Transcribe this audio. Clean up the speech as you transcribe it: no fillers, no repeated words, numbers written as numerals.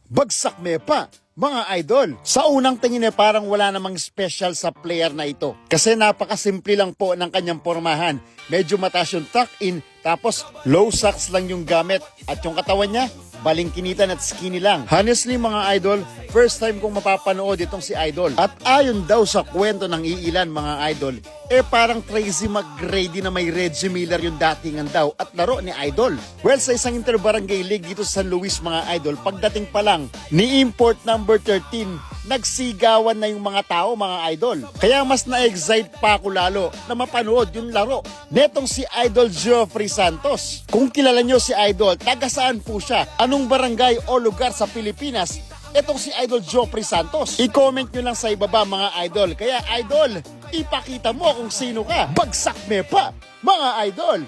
Bagsak pa, mga idol. Sa unang tingin parang wala namang special sa player na ito. Kasi napakasimple lang po ng kanyang pormahan. Medyo mataas yung tuck-in, tapos low socks lang yung gamit. At yung katawan niya, balingkinitan at skinny lang. Honestly mga idol, first time kong mapapanood itong si Idol. At ayon daw sa kwento ng iilan mga idol, parang Tracy McGrady na may Reggie Miller yung datingan daw at laro ni Idol. Well, sa isang inter-barangay league dito sa San Luis mga idol, pagdating pa lang ni import number 13, nagsigawan na yung mga tao mga idol. Kaya mas na-excite pa ako lalo na mapanood yung laro netong si Idol Geoffrey Santos. Kung kilala nyo si Idol, taga saan po siya? Anong barangay o lugar sa Pilipinas itong si Idol Geoffrey Santos? I-comment nyo lang sa ibaba mga idol. Kaya idol, ipakita mo kung sino ka. Bagsak pa, mga idol.